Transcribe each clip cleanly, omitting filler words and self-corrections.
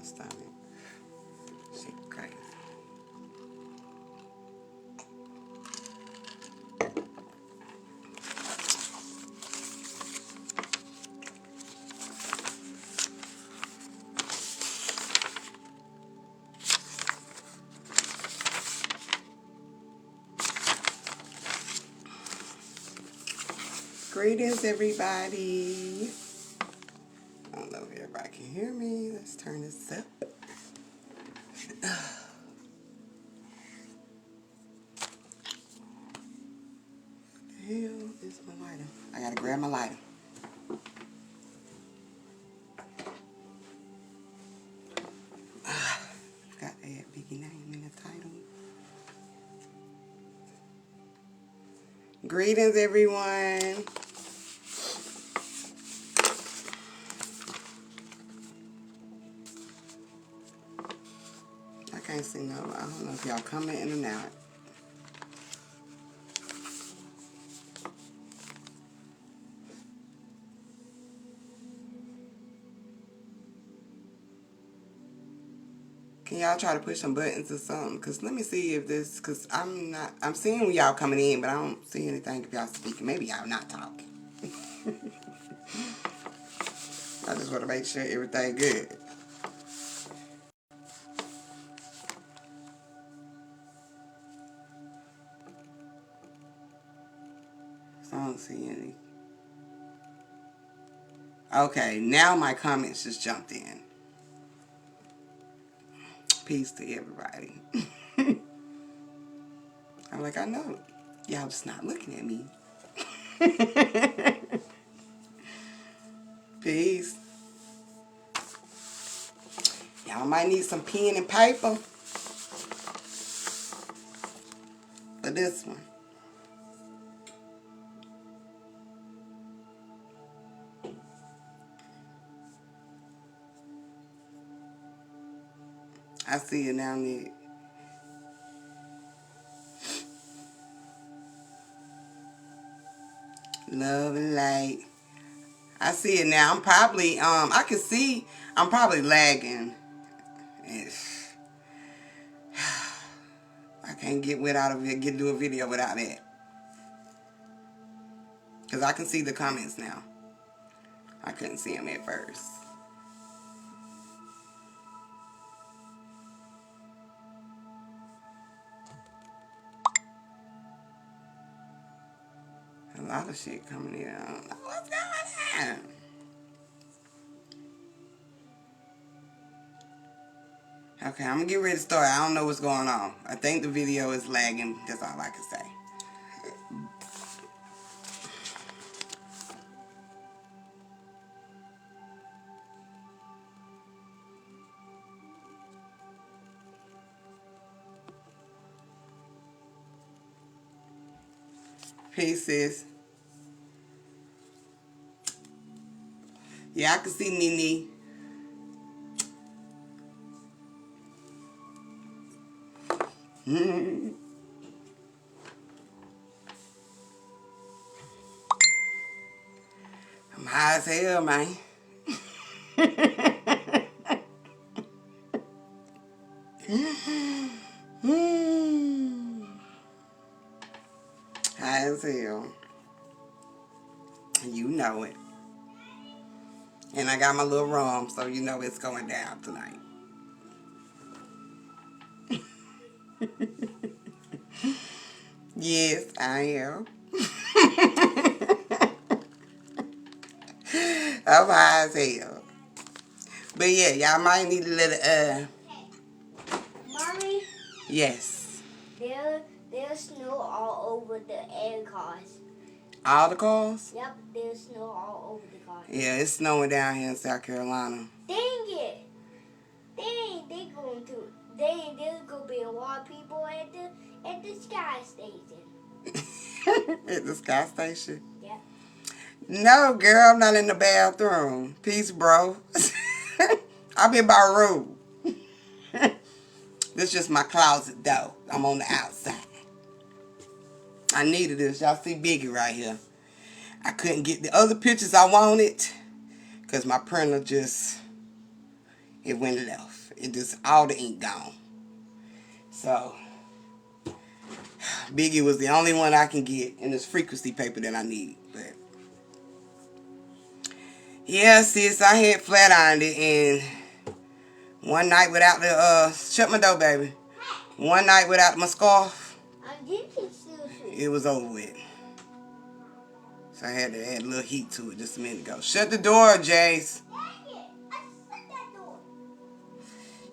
stomach. Shit crazy. Greetings, everybody. I don't know if everybody can hear me. Let's turn this up. What the hell is my lighter? I gotta grab my lighter. Got to add Biggie name in the title. Greetings, everyone. I can't see no. I don't know if y'all coming in and out. Can y'all try to push some buttons or something? Because let me see if this, because I'm seeing y'all coming in, but I don't see anything if y'all speaking. Maybe y'all not talking. I just want to make sure everything good. So I don't see any. Okay, now my comments just jumped in. Peace to everybody. I'm like, I know. Y'all just not looking at me. Peace. Y'all might need some pen and paper for this one. I see you now, Nick. Love and light. I see it now. I'm probably, I can see I'm probably lagging. I can't get do a video without that. Because I can see the comments now. I couldn't see them at first. A lot of shit coming in. I don't know what's going on. Okay, I'm going to get ready to start. I don't know what's going on. I think the video is lagging. That's all I can say. Peace, sis. Yeah, I can see Nene. I'm high as hell, man. High as hell. You know it. And I got my little rum, so you know it's going down tonight. Yes, I am. I'm high as hell. But yeah, y'all might need a little, Mommy? Yes. There's snow all over the air cars. All the cars? Yep, there's snow all over the cars. Yeah, it's snowing down here in South Carolina. Dang it! There's gonna be a lot of people at the sky station. At the sky station? Yeah. No, girl, I'm not in the bathroom. Peace, bro. I'm in my room. This is just my closet, though. I'm on the outside. I needed this. Y'all see Biggie right here. I couldn't get the other pictures I wanted because my printer it went left. It just, all the ink gone. So, Biggie was the only one I can get in this frequency paper that I need. But, yeah, sis, I had flat ironed it, and one night without the, shut my door, baby. One night without my scarf, it was over with. So I had to add a little heat to it just a minute ago. Shut the door, Jace.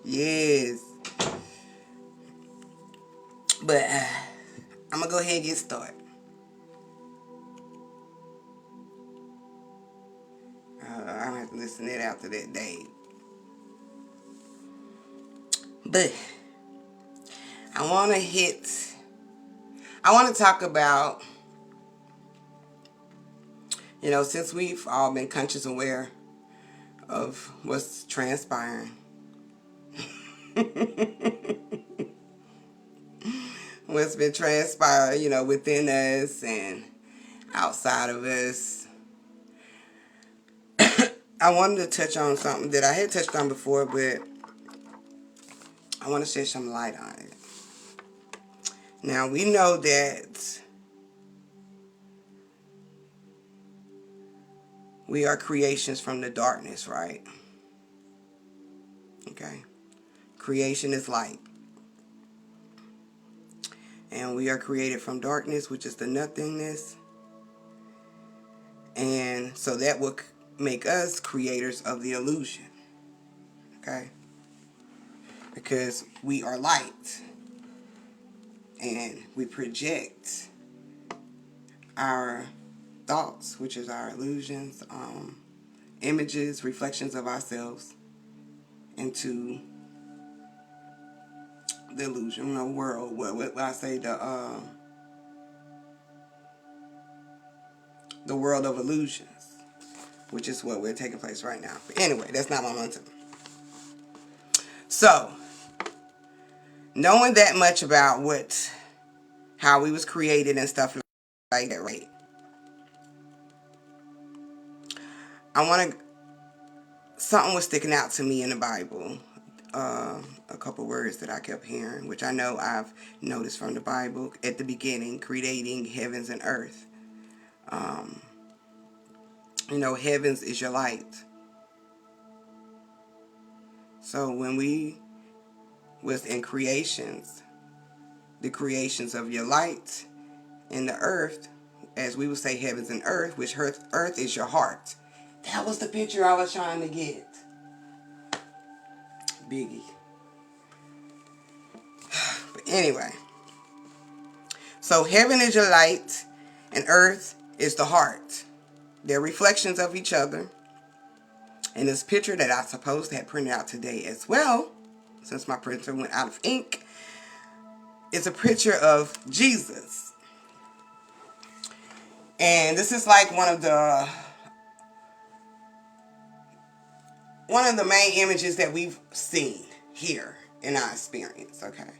Yes. But I'm going to go ahead and get started. I'm going to have to listen to it after that day. But I want to talk about, you know, since we've all been conscious aware of what's transpiring. What's been transpiring, you know, within us and outside of us. I wanted to touch on something that I had touched on before, but I want to shed some light on it. Now, we know that we are creations from the darkness, right? Okay. Creation is light. And we are created from darkness, which is the nothingness. And so that will make us creators of the illusion. Okay? Because we are light. And we project our thoughts, which is our illusions, images, reflections of ourselves into the illusion world. What I say, the world of illusions, which is what we're taking place right now. But anyway, that's not my momentum. So, knowing that much about how we was created and stuff like that, right? Something was sticking out to me in the Bible. A couple words that I kept hearing, which I know I've noticed from the Bible at the beginning, creating heavens and earth. You know, heavens is your light. So when we was in creations, the creations of your light and the earth, as we would say heavens and earth, which earth is your heart. That was the picture I was trying to get. Biggie. But anyway. So heaven is your light and earth is the heart. They're reflections of each other. And this picture that I supposed to have printed out today as well, since my printer went out of ink, is a picture of Jesus. And this is like one of the main images that we've seen here in our experience, okay?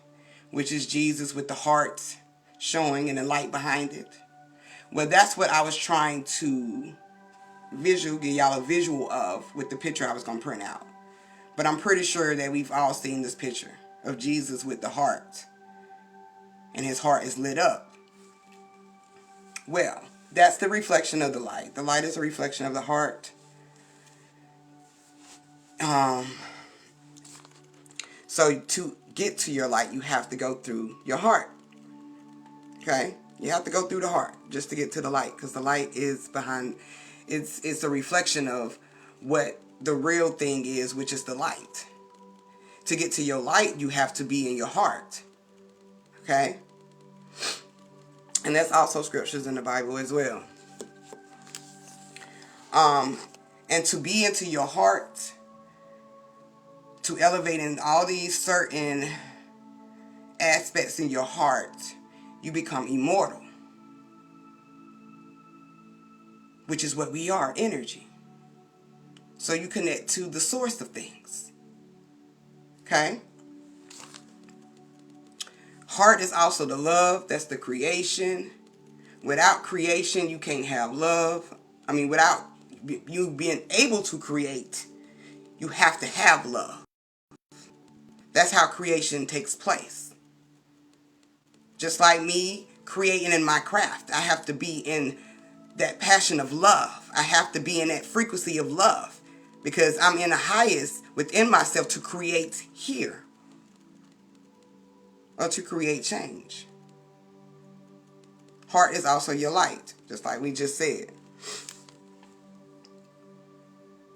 Which is Jesus with the heart showing and the light behind it. Well, that's what I was trying to give y'all a visual of with the picture I was going to print out. But I'm pretty sure that we've all seen this picture of Jesus with the heart. And his heart is lit up. Well, that's the reflection of the light. The light is a reflection of the heart. So to get to your light, you have to go through your heart. Okay? You have to go through the heart just to get to the light. Because the light is behind, it's a reflection of what the real thing is, which is the light. To get to your light, you have to be in your heart. Okay? And that's also scriptures in the Bible as well. And to be into your heart, to elevate in all these certain aspects in your heart, you become immortal. Which is what we are, energy. So you connect to the source of things. Okay? Heart is also the love. That's the creation. Without creation, you can't have love. I mean, without you being able to create, you have to have love. That's how creation takes place. Just like me creating in my craft, I have to be in that passion of love. I have to be in that frequency of love because I'm in the highest within myself to create here or to create change. Heart is also your light, just like we just said.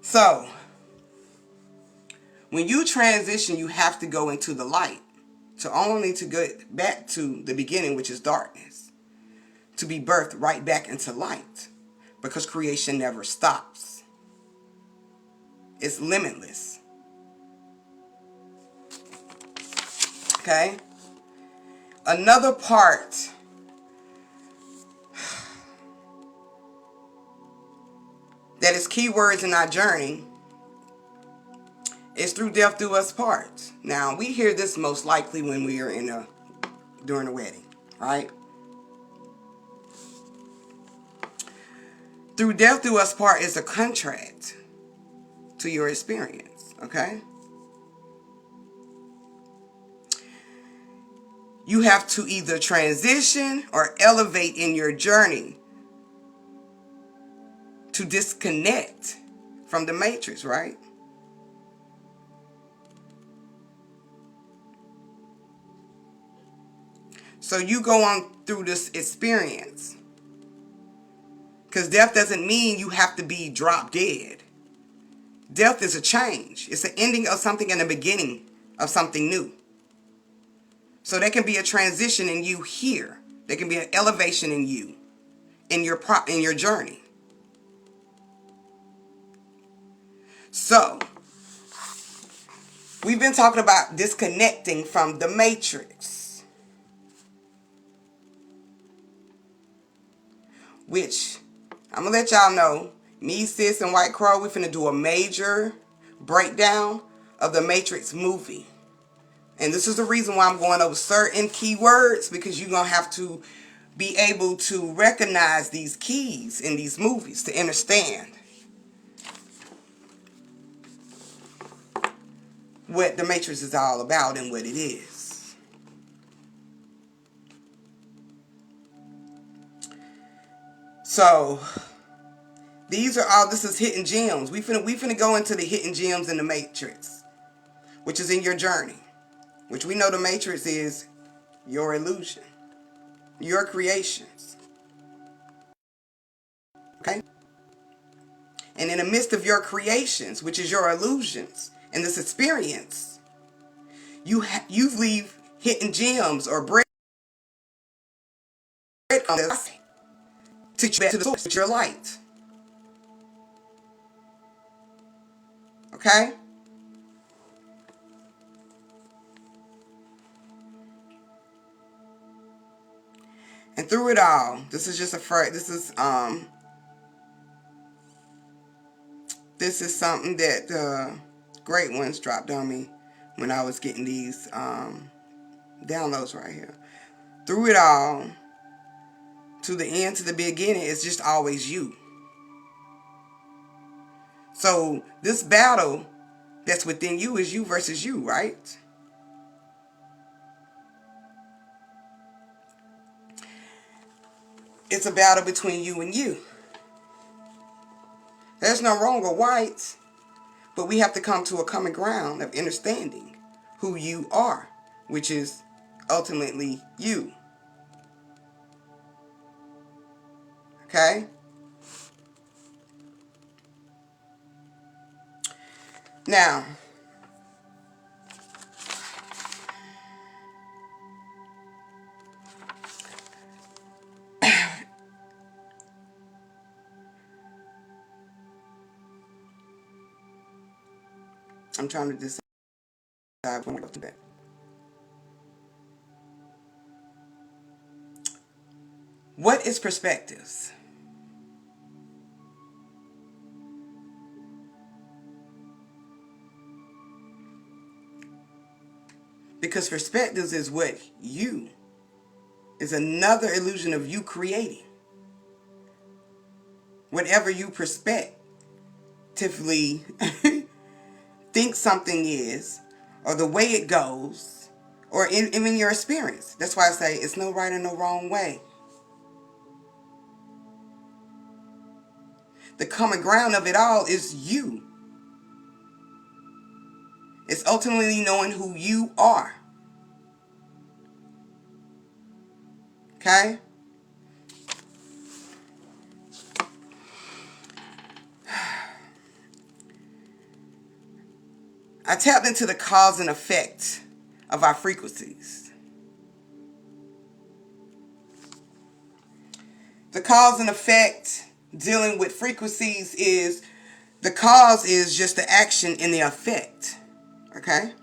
So, when you transition, you have to go into the light to get back to the beginning, which is darkness, to be birthed right back into light, because creation never stops. It's limitless. Okay? Another part that is keywords in our journey is through death do us part. Now, we hear this most likely when we are during a wedding, right? Through death do us part is a contract to your experience, okay? You have to either transition or elevate in your journey to disconnect from the matrix, right? So you go on through this experience. Because death doesn't mean you have to be drop dead. Death is a change. It's an ending of something and a beginning of something new. So there can be a transition in you here. There can be an elevation in you, in your journey. So, we've been talking about disconnecting from the matrix, which I'm going to let y'all know, me, Sis, and White Crow, we're finna do a major breakdown of the Matrix movie. And this is the reason why I'm going over certain keywords, because you're going to have to be able to recognize these keys in these movies to understand what the Matrix is all about and what it is. So, this is hidden gems. We finna go into the hidden gems in the Matrix, which is in your journey. Which we know the Matrix is your illusion, your creations. Okay? And in the midst of your creations, which is your illusions, and this experience, you leave hidden gems or breadcrumbs to take you back to the source, your light. Okay? And through it all, this is something that great ones dropped on me when I was getting these downloads right here. Through it all, to the end, to the beginning, it's just always you. So this battle that's within you is you versus you, right? It's a battle between you and you. There's no wrong or right, but we have to come to a common ground of understanding who you are, which is ultimately you. Okay? Now, I'm trying to decide when to go to bed. What is perspectives? Because perspectives is another illusion of you creating. Whatever you perspectively think something is, or the way it goes, or even your experience. That's why I say it's no right and no wrong way. The common ground of it all is you. It's ultimately knowing who you are. Okay? I tapped into the cause and effect of our frequencies. The cause and effect dealing with frequencies is, the cause is just the action and the effect. Okay?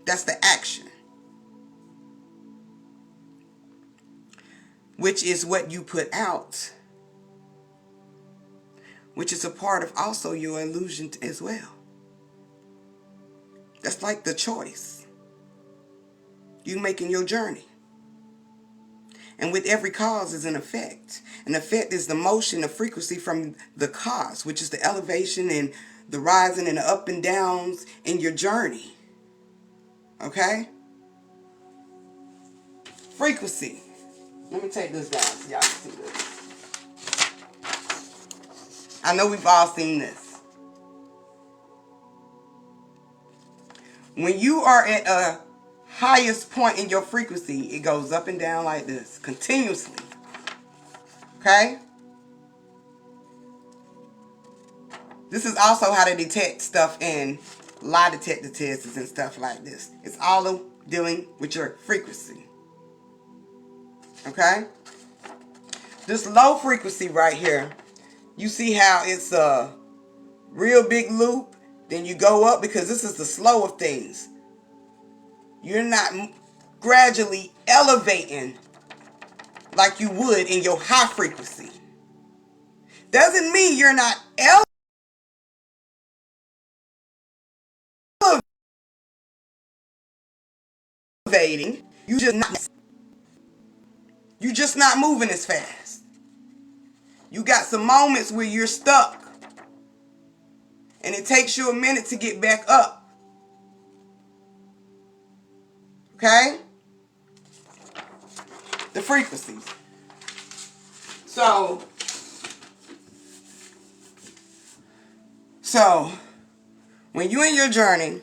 That's the action, which is what you put out, which is a part of also your illusion as well. That's like the choice you make in your journey. And with every cause is an effect. An effect is the motion, the frequency from the cause, which is the elevation and the rising and the up and downs in your journey. Okay? Frequency. Let me take this down so y'all can see this. I know we've all seen this. When you are at a highest point in your frequency, it goes up and down like this, continuously. Okay? This is also how to detect stuff in lie detector tests and stuff like this. It's all dealing with your frequency. Okay? This low frequency right here, you see how it's a real big loop? Then you go up, because this is the slow of things. You're not gradually elevating like you would in your high frequency. Doesn't mean you're not elevating. You just not moving as fast. You got some moments where you're stuck, and it takes you a minute to get back up. Okay? The frequencies. So when you're in your journey,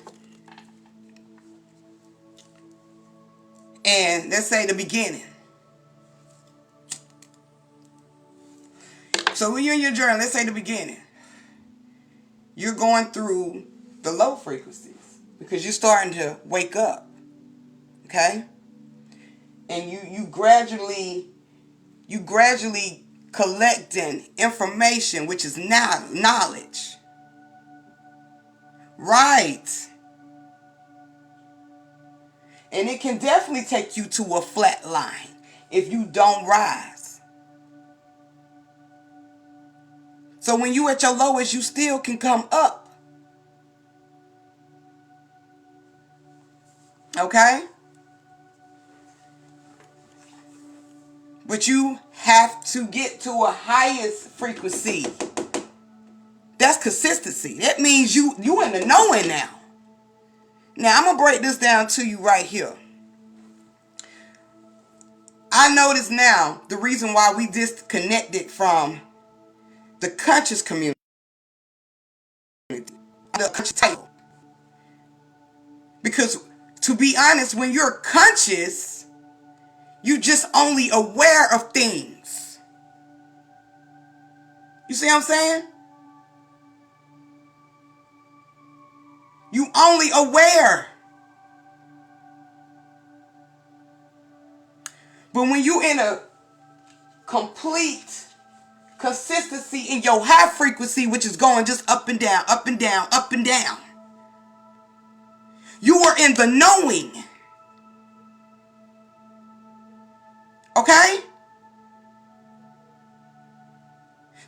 and let's say the beginning. So when you're in your journey, let's say the beginning, you're going through the low frequencies because you're starting to wake up. Okay? And you gradually collecting information, which is now knowledge. Right. And it can definitely take you to a flat line if you don't rise. So when you at your lowest, you still can come up. Okay? But you have to get to a highest frequency. That's consistency. That means you in the knowing now. Now, I'm going to break this down to you right here. I notice now the reason why we disconnected from the conscious community, the conscious table. Because, to be honest, when you're conscious, you're just only aware of things. You see what I'm saying? You only aware. But when you in a complete consistency in your high frequency, which is going just up and down, up and down, up and down, you are in the knowing. Okay?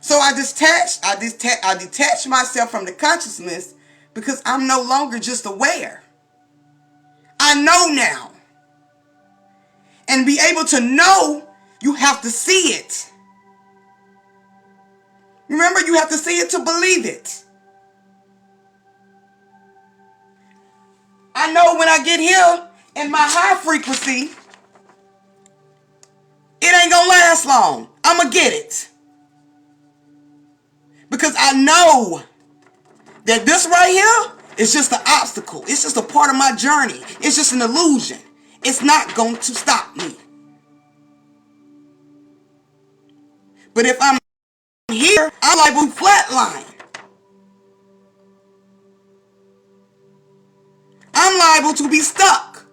So I detach myself from the consciousness because I'm no longer just aware. I know now. And be able to know, you have to see it. Remember, you have to see it to believe it. know when I get here in my high frequency, it ain't gonna last long. I'm gonna get it. Because I know that this right here is just an obstacle. It's just a part of my journey. It's just an illusion. It's not going to stop me. But if I'm here, I'm liable to flatline. I'm liable to be stuck.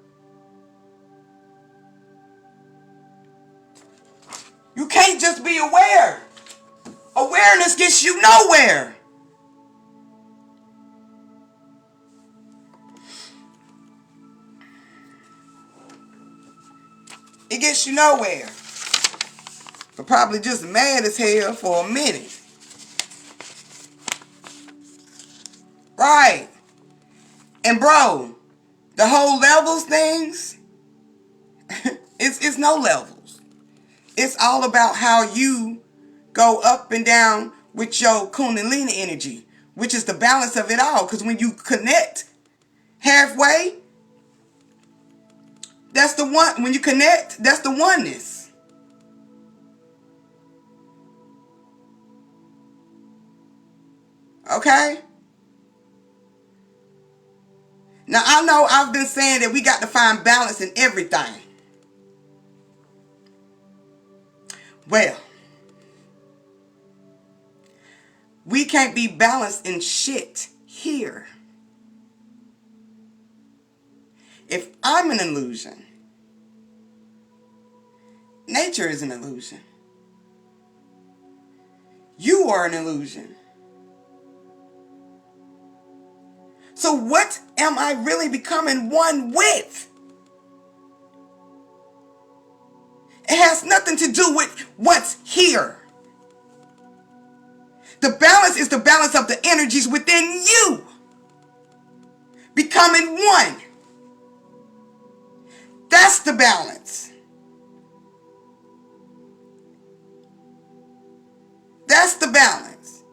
You can't just be aware. Awareness gets you nowhere. It gets you nowhere. But probably just mad as hell for a minute. Right. And bro, the whole levels things, it's no levels. It's all about how you go up and down with your kundalini energy, which is the balance of it all. Because when you connect halfway, that's the one. When you connect, that's the oneness. Okay? Now, I know I've been saying that we got to find balance in everything. Well, we can't be balanced in shit here. If I'm an illusion, nature is an illusion. You are an illusion. So what am I really becoming one with? It has nothing to do with what's here. The balance is the balance of the energies within you. Becoming one. That's the balance. That's the balance.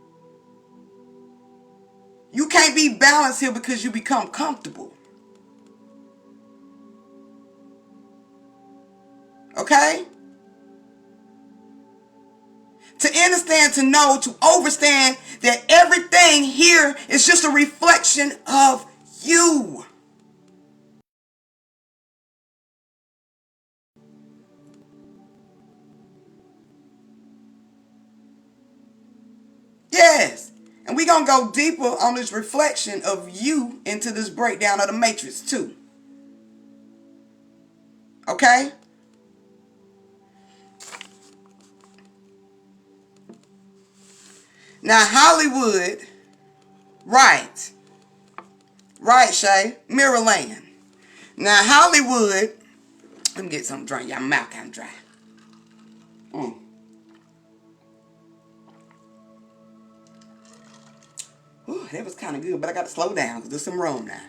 You can't be balanced here because you become comfortable. Okay? To understand, to know, to understand that everything here is just a reflection of you. Yes. And we're going to go deeper on this reflection of you into this breakdown of the matrix too. Okay? Now Hollywood, right. Right, Shay. Mirrorland. Now Hollywood, let me get something to drink. Y'all mouth kind of dry. Ooh, that was kind of good, but I got to slow down because there's some rum now.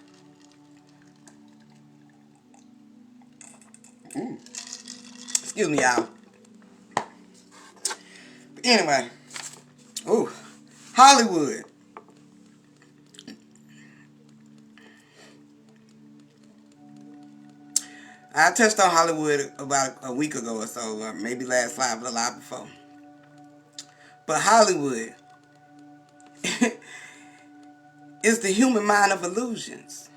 Excuse me, y'all. But anyway, ooh, Hollywood. I touched on Hollywood about a week ago or so, or maybe last live, but a lot before. But Hollywood is the human mind of illusions.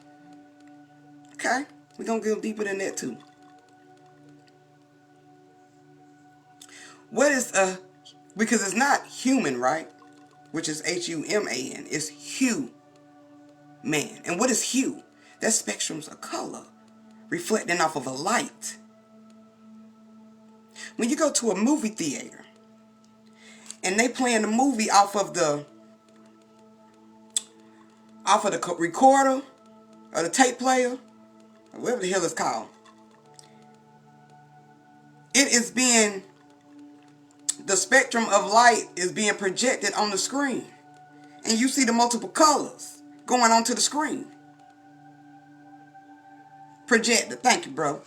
Okay? We're going to go deeper than that too. What is because it's not human, right? Which is Human. It's hue, man. And what is hue? That's spectrums of color reflecting off of a light. When you go to a movie theater and they playing the movie off of the recorder or the tape player, or whatever the hell it's called, it is being, the spectrum of light is being projected on the screen. And you see the multiple colors going onto the screen. Projected. Thank you, bro.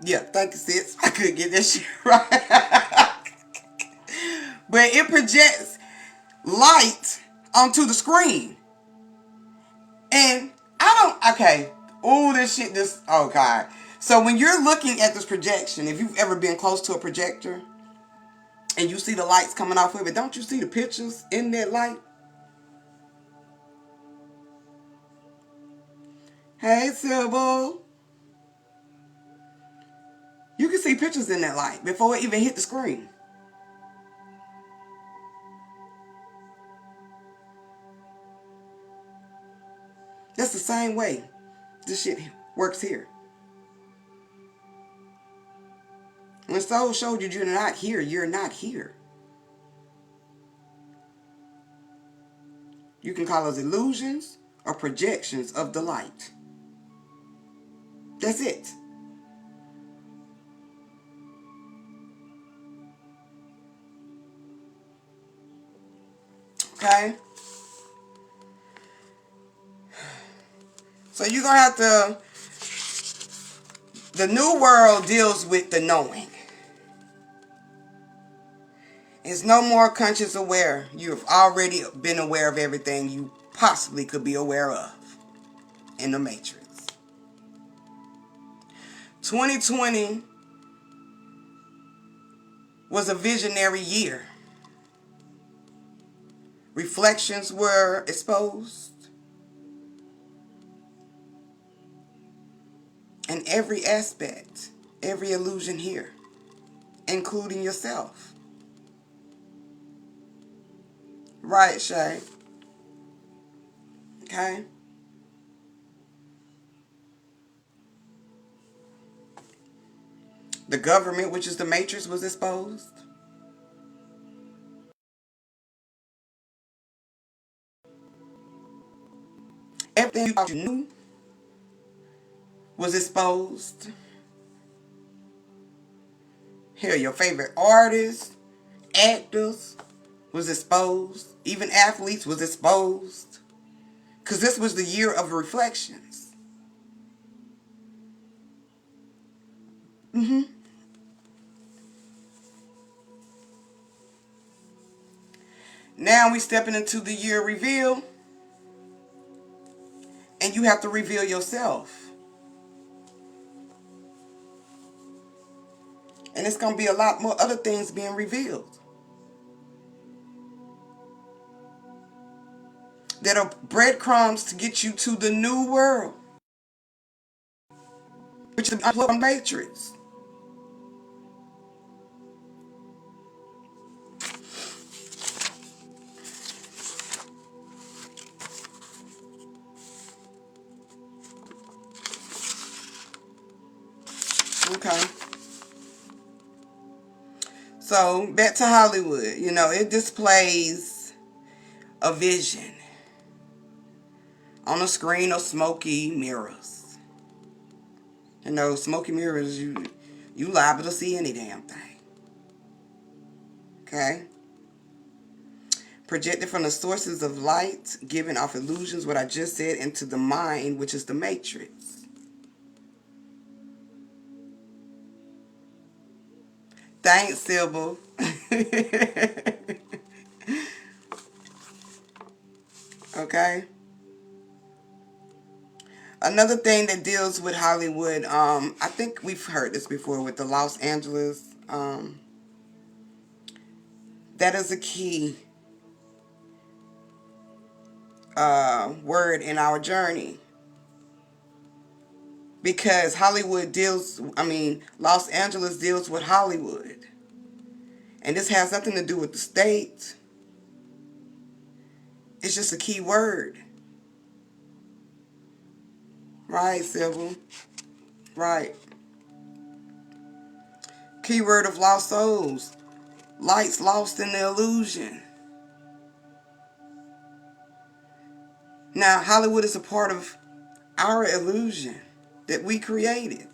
Yeah, thank you, sis. I couldn't get that shit right. But it projects light onto the screen. And okay. Oh, oh God. So when you're looking at this projection, if you've ever been close to a projector and you see the lights coming off of it, don't you see the pictures in that light? Hey, Sybil. You can see pictures in that light before it even hit the screen. That's the same way this shit works here. When Soul showed you you're not here, you're not here. You can call those illusions or projections of the light. That's it. Okay? So you're going to have to... The new world deals with the knowing. It's no more conscious aware. You've already been aware of everything you possibly could be aware of in the Matrix. 2020 was a visionary year. Reflections were exposed. In every aspect, every illusion here, including yourself. Right, Shay? Okay? The government, which is the Matrix, was exposed. Everything you thought you knew was exposed. Hell, your favorite artists, actors was exposed. Even athletes was exposed. Because this was the year of reflections. Now we stepping into the year reveal. And you have to reveal yourself. And it's going to be a lot more other things being revealed. That are breadcrumbs to get you to the new world. Which is the Matrix. Okay. So, back to Hollywood. You know, it displays a vision on a screen of smoky mirrors. You know, smoky mirrors, you liable to see any damn thing. Okay? Projected from the sources of light, giving off illusions, what I just said, into the mind, which is the Matrix. Thanks, Sybil. Okay? Another thing that deals with Hollywood, I think we've heard this before with the Los Angeles. That is a key word in our journey. Because Los Angeles deals with Hollywood. And this has nothing to do with the state. It's just a key word. Right, Sybil? Right. Keyword of lost souls. Lights lost in the illusion. Now, Hollywood is a part of our illusion that we created,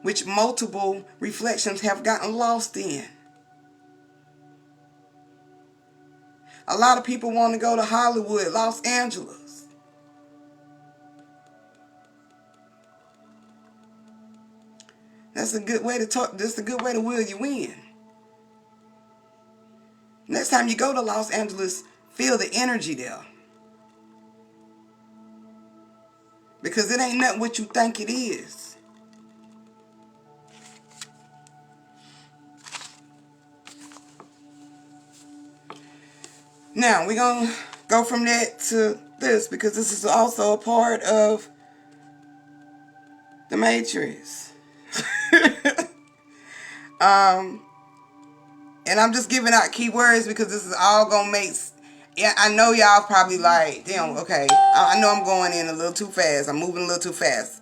which multiple reflections have gotten lost in. A lot of people want to go to Hollywood, Los Angeles. That's a good way to talk. That's a good way to will you in. And next time you go to Los Angeles, feel the energy there. Because it ain't nothing what you think it is. Now, we're going to go from that to this, because this is also a part of the Matrix. And I'm just giving out keywords because this is all going to make... Yeah, I know y'all probably like, damn, okay. I know I'm going in a little too fast. I'm moving a little too fast.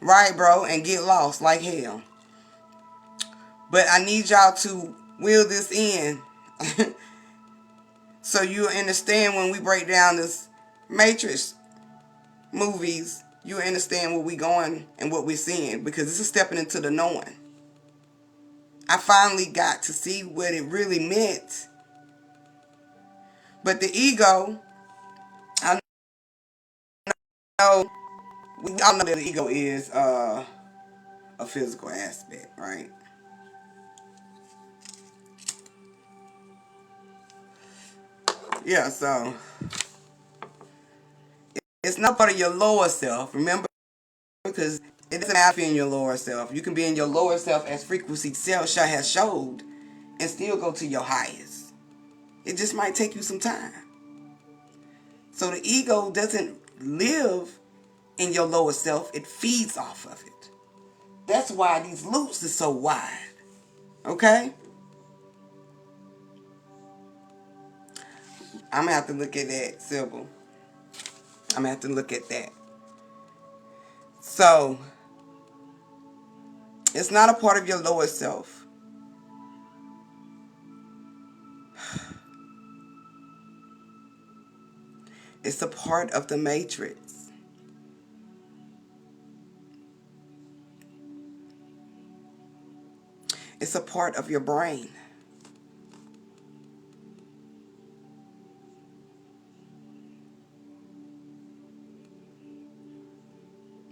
Right, bro? And get lost like hell. But I need y'all to wheel this in so you understand when we break down this Matrix movies, you understand where we going and what we're seeing, because this is stepping into the knowing. I finally got to see what it really meant. But the ego, I know, we all know that the ego is a physical aspect, right? Yeah, so it's not part of your lower self, remember? Because it doesn't matter if you're in your lower self. You can be in your lower self as frequency self has showed and still go to your highest. It just might take you some time. So the ego doesn't live in your lower self. It feeds off of it. That's why these loops are so wide. Okay? I'm going to have to look at that, Sybil. I'm going to have to look at that. So, it's not a part of your lower self. It's a part of the matrix. It's a part of your brain.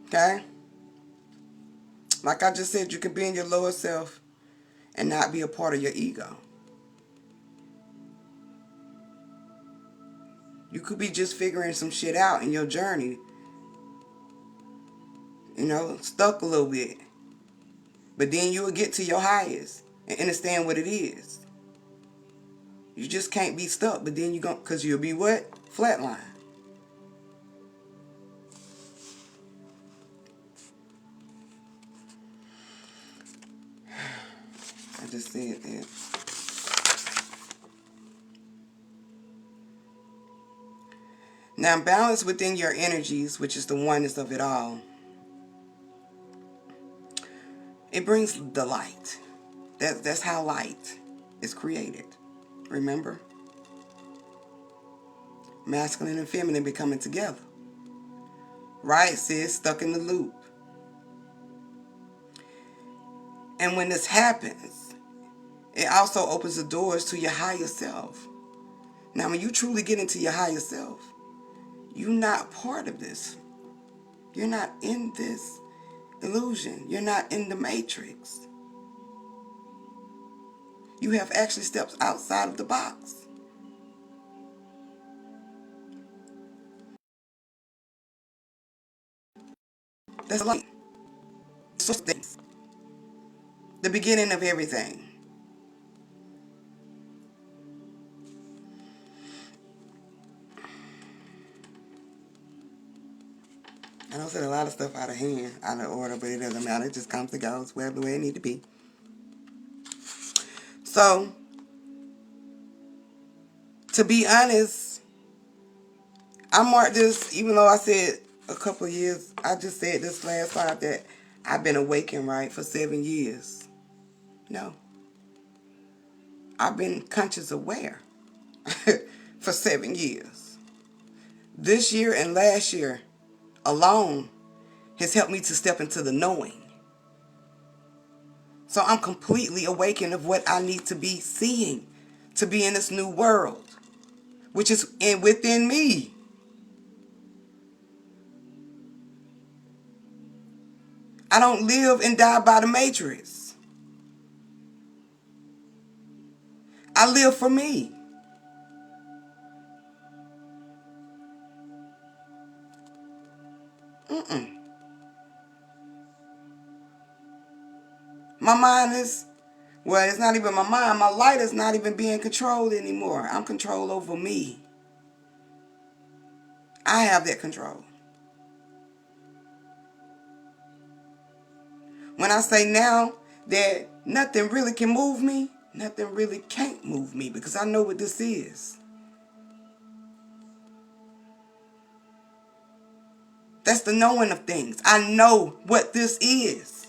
Okay? Like I just said, you can be in your lower self and not be a part of your ego. You could be just figuring some shit out in your journey. You know, stuck a little bit. But then you will get to your highest and understand what it is. You just can't be stuck, but then because you'll be what? Flatline. I just said that. Now, balance within your energies, which is the oneness of it all, it brings the light. That's how light is created. Remember? Masculine and feminine becoming together. Right, sis? Stuck in the loop. And when this happens, it also opens the doors to your higher self. Now, when you truly get into your higher self, you're not part of this. You're not in this illusion. You're not in the matrix. You have actually stepped outside of the box. That's light. The beginning of everything. I know I said a lot of stuff out of hand, out of order, but it doesn't matter. It just comes and goes wherever the way it need to be. So, to be honest, I marked this, even though I said a couple of years, I just said this last time that I've been awakened, right, for 7 years. No. I've been conscious aware for 7 years. This year and last year alone has helped me to step into the knowing. So I'm completely awakened of what I need to be seeing to be in this new world, which is within me. I don't live and die by the matrix. I live for me. My mind is, well, it's not even my mind. My light is not even being controlled anymore. I'm control over me. I have that control. When I say now that nothing really can move me, nothing really can't move me because I know what this is. That's the knowing of things. I know what this is.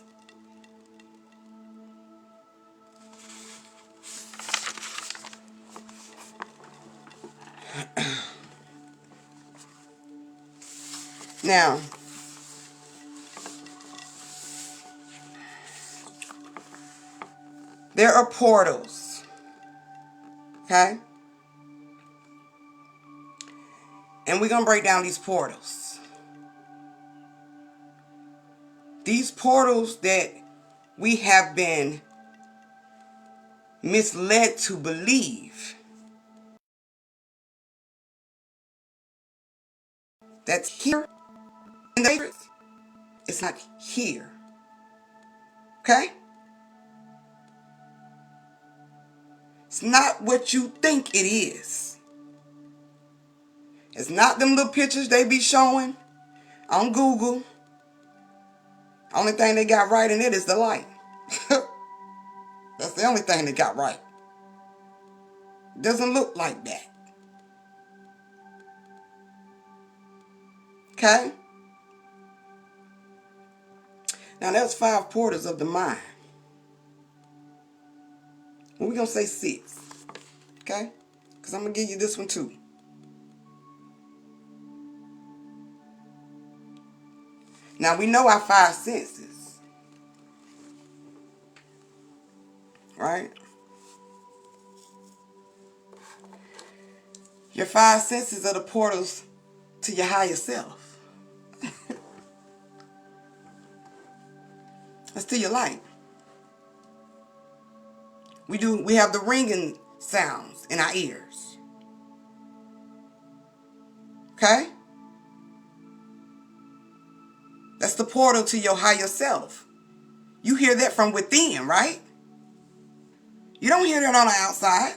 Now, there are portals. Okay? And we're going to break down these portals. These portals that we have been misled to believe that's here in the matrix, it's not here. Okay? It's not what you think it is. It's not them little pictures they be showing on Google. Only thing they got right in it is the light. That's the only thing they got right. It doesn't look like that. Okay? Now that's 5 portals of the mind. Well, we're going to say 6. Okay? Because I'm going to give you this one too. Now we know our 5 senses. Right? Your 5 senses are the portals to your higher self. That's to your light. We have the ringing sounds in our ears. Okay? That's the portal to your higher self. You hear that from within, right? You don't hear that on the outside.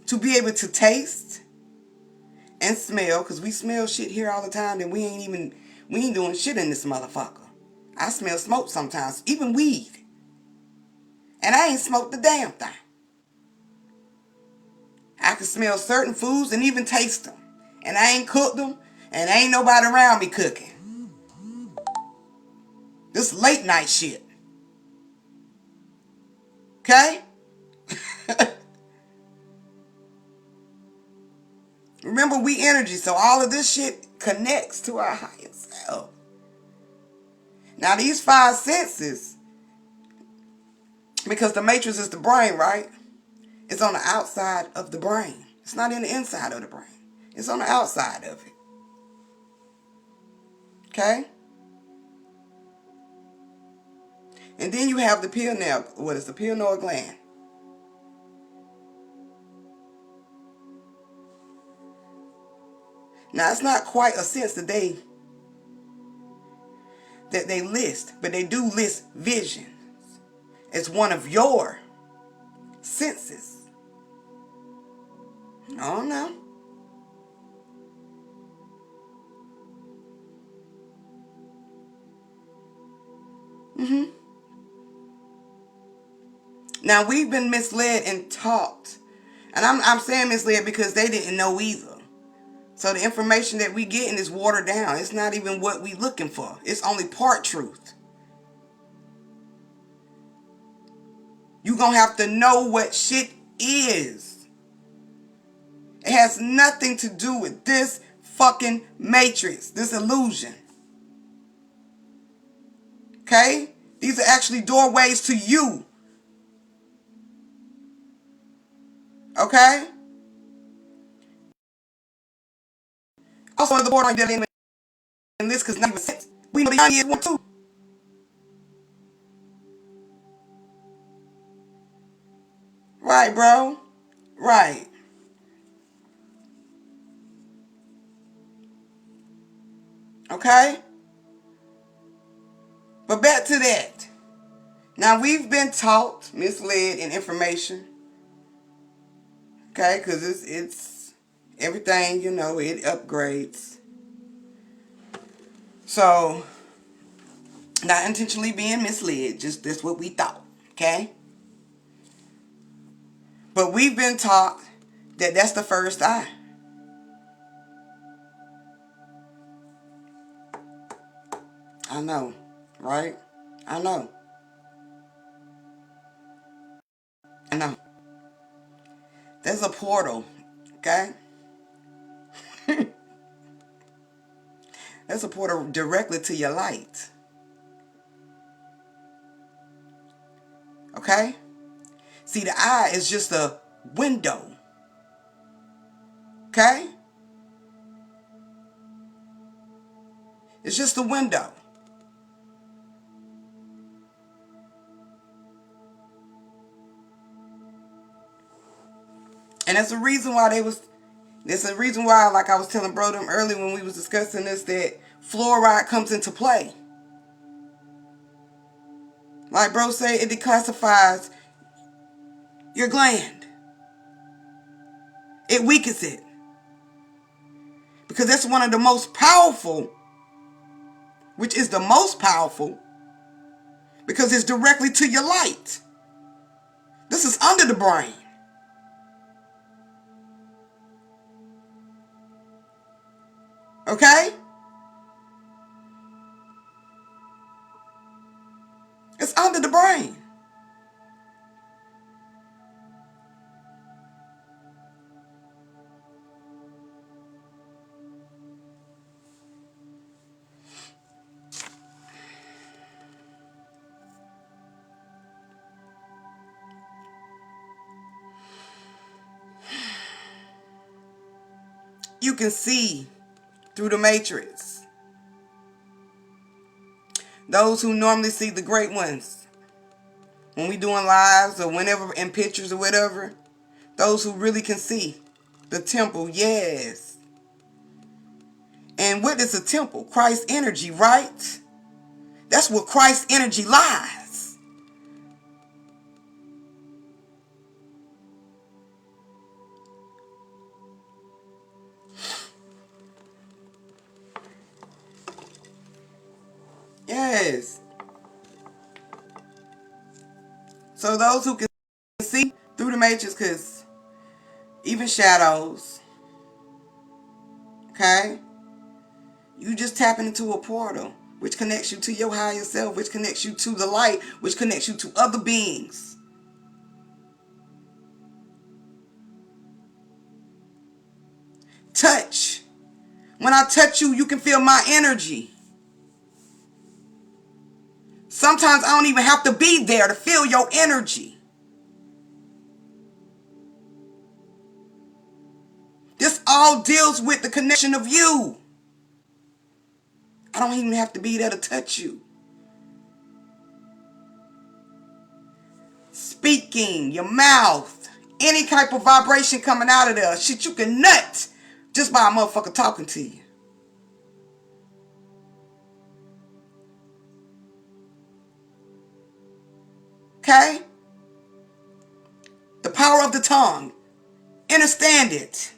To be able to taste and smell, because we smell shit here all the time and we ain't doing shit in this motherfucker. I smell smoke sometimes, even weed. And I ain't smoked the damn thing. I can smell certain foods and even taste them. And I ain't cooked them, and ain't nobody around me cooking. This late night shit. Okay? Remember, we energy, so all of this shit connects to our higher self. Now, these 5 senses, because the matrix is the brain, right? It's on the outside of the brain. It's not in the inside of the brain. It's on the outside of it. Okay? And then you have the pineal, what is the pineal gland? Now, it's not quite a sense that they list, but they do list vision. It's one of your senses. Oh no. Now we've been misled and taught, and I'm saying misled because they didn't know either. So the information that we getting is watered down. It's not even what we looking for. It's only part truth. You gonna have to know what shit is. It has nothing to do with this fucking matrix, this illusion. Okay? These are actually doorways to you. Okay? Also, the border on that in this because not even sense. We know the young is one too. Right, bro. Right. Okay? But back to that. Now, we've been taught, misled in information. Okay? Because it's everything, you know, it upgrades. So, not intentionally being misled, just that's what we thought. Okay? But we've been taught that that's the first eye. I know, right? I know. I know. There's a portal, okay? There's a portal directly to your light, okay? See, the eye is just a window, okay? It's just a window. And that's the reason why there's a reason why, like I was telling bro them earlier when we was discussing this, that fluoride comes into play. Like bro said, it declassifies your gland. It weakens it. Because that's one of the most powerful, which is the most powerful, because it's directly to your light. This is under the brain. Okay? It's under the brain. You can see through the matrix. Those who normally see the great ones, when we doing lives or whenever in pictures or whatever, those who really can see the temple, yes. And what is a temple? Christ's energy, right? That's where Christ's energy lies. Yes. So those who can see through the matrix, because even shadows, okay? You just tapping into a portal, which connects you to your higher self, which connects you to the light, which connects you to other beings. Touch. When I touch you, you can feel my energy. Sometimes I don't even have to be there to feel your energy. This all deals with the connection of you. I don't even have to be there to touch you. Speaking, your mouth, any type of vibration coming out of there, shit you can nut just by a motherfucker talking to you. Okay? The power of the tongue. Understand it.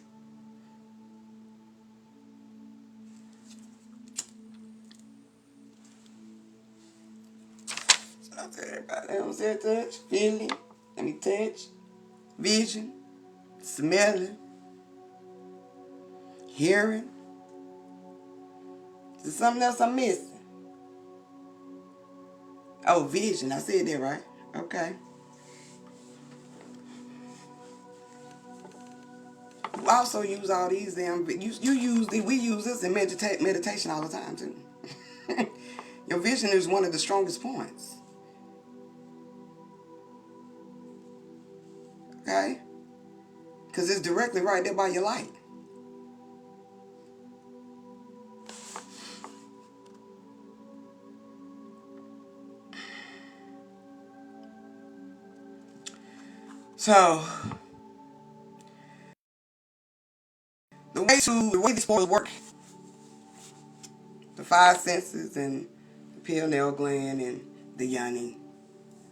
So I tell everybody else that touch, feeling, let me touch, vision, smelling, hearing. Is there something else I'm missing? Oh, vision. I said that right. Okay. We also use all these damn. We use this in meditation all the time too. Your vision is one of the strongest points. Okay? Because it's directly right there by your light. So the way these portals work, the five senses and the pineal gland and the yoni.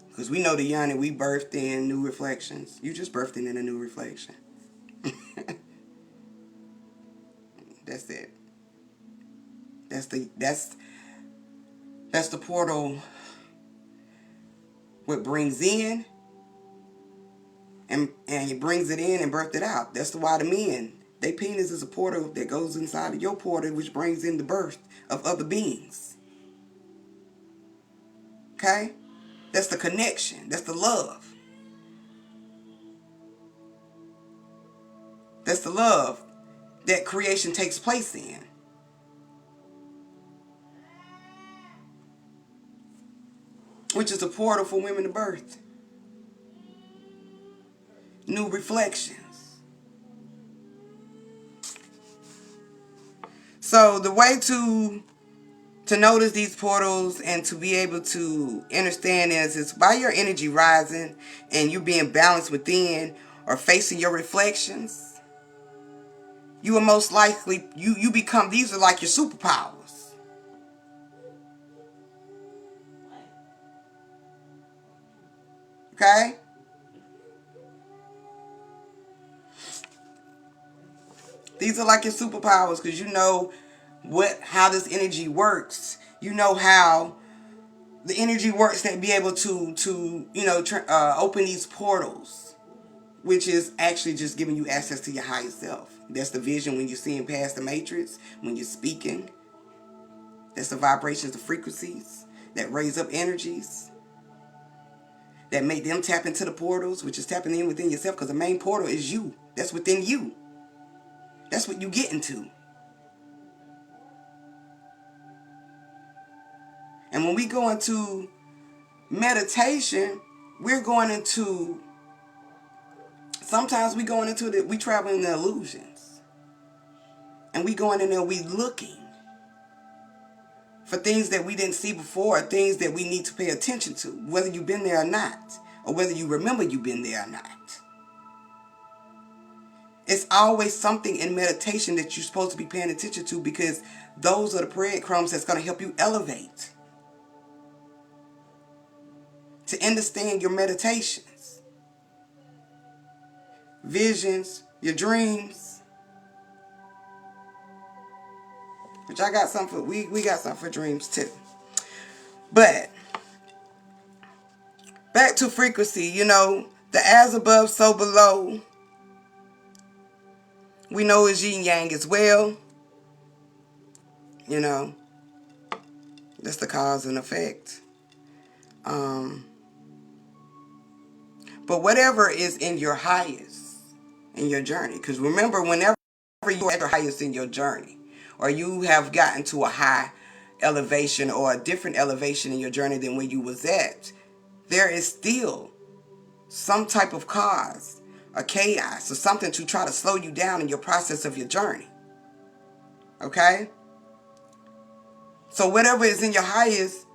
Because we know the yoni, we birthed in new reflections. You just birthed in a new reflection. That's it. That's the portal. What brings in and it brings it in and birthed it out. That's why the men, their penis is a portal that goes inside of your portal, which brings in the birth of other beings. Okay? That's the connection. That's the love. That's the love that creation takes place in. Which is a portal for women to birth. New reflections. So the way to notice these portals and to be able to understand is by your energy rising and you being balanced within or facing your reflections, you are most likely, you become, these are like your superpowers. Okay? These are like your superpowers because you know how this energy works. You know how the energy works that be able to open these portals, which is actually just giving you access to your higher self. That's the vision when you're seeing past the matrix, when you're speaking. That's the vibrations, the frequencies that raise up energies that make them tap into the portals, which is tapping in within yourself because the main portal is you. That's within you. That's what you get into. And when we go into meditation, we're going into, sometimes we going into we travel in the illusions. And we going in there, we looking for things that we didn't see before, things that we need to pay attention to, whether you've been there or not, or whether you remember you've been there or not. It's always something in meditation that you're supposed to be paying attention to because those are the breadcrumbs that's going to help you elevate. To understand your meditations, visions, your dreams. Which I got some for, we got some for dreams too. But back to frequency, the as above, so below. We know it's yin yang as well. That's the cause and effect. But whatever is in your highest in your journey, because remember, whenever you're at the highest in your journey, or you have gotten to a high elevation or a different elevation in your journey than where you was at, there is still some type of cause or chaos or something to try to slow you down in your process of your journey. Okay? So whatever is in your highest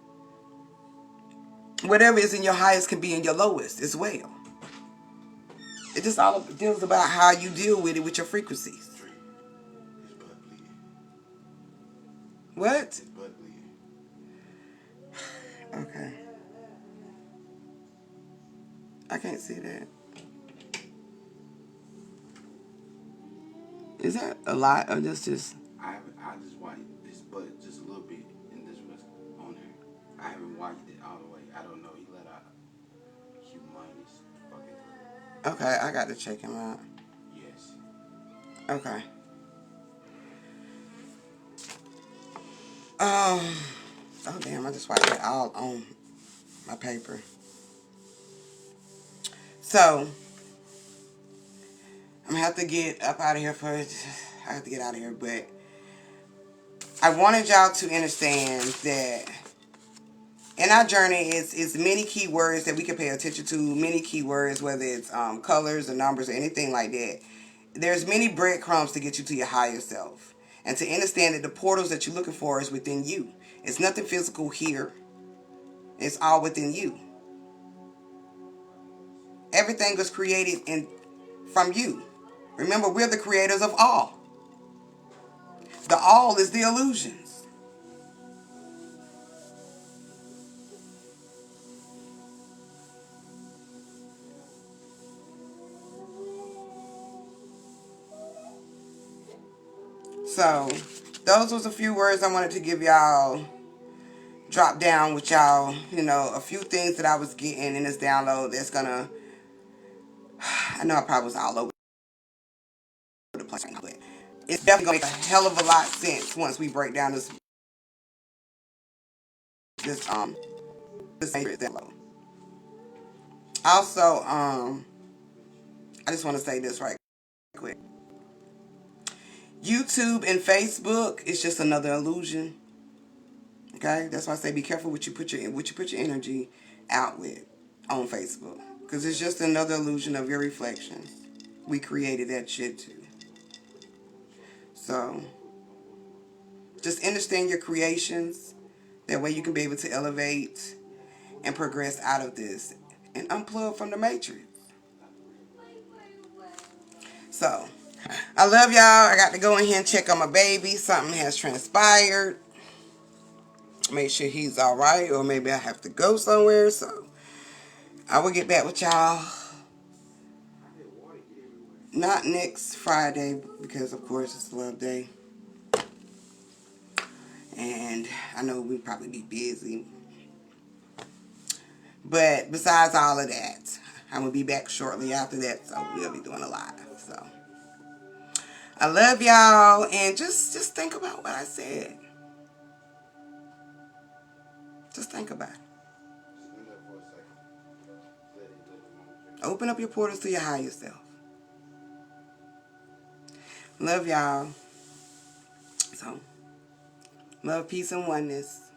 can be in your lowest as well. It just all deals about how you deal with it with your frequencies. What? Okay. I can't see that. Is that a lot or just? I just wiped this butt just a little bit, and this was on there. I haven't wiped it all the way. I don't know. He let out humongous fucking. Okay, I got to check him out. Yes. Okay. Oh damn! I just wiped it all on my paper. So I'm gonna have to get up out of here first. I have to get out of here, but I wanted y'all to understand that in our journey is many key words that we can pay attention to. Many key words, whether it's colors or numbers or anything like that. There's many breadcrumbs to get you to your higher self, and to understand that the portals that you're looking for is within you. It's nothing physical here. It's all within you. Everything was created from you. Remember, we're the creators of all. The all is the illusions. So, those was a few words I wanted to give y'all. Drop down with y'all, a few things that I was getting in this download that's gonna, I know I probably was all over the place, but it's definitely gonna make a hell of a lot of sense once we break down this download. Also, I just want to say this right quick. YouTube and Facebook is just another illusion. Okay, that's why I say be careful what you put your energy out with on Facebook, because it's just another illusion of your reflection. We created that shit too. So just understand your creations. That way you can be able to elevate and progress out of this and unplug from the matrix. So I love y'all. I got to go in here and check on my baby. Something has transpired. Make sure he's all right, or maybe I have to go somewhere. So I will get back with y'all. Not next Friday, because of course it's Love Day. And I know we'll probably be busy. But besides all of that, I'm going to be back shortly after that. So we'll be doing a live. So I love y'all. And just think about what I said. Just think about it. Open up your portals to your higher self. Love y'all. So, love, peace, and oneness.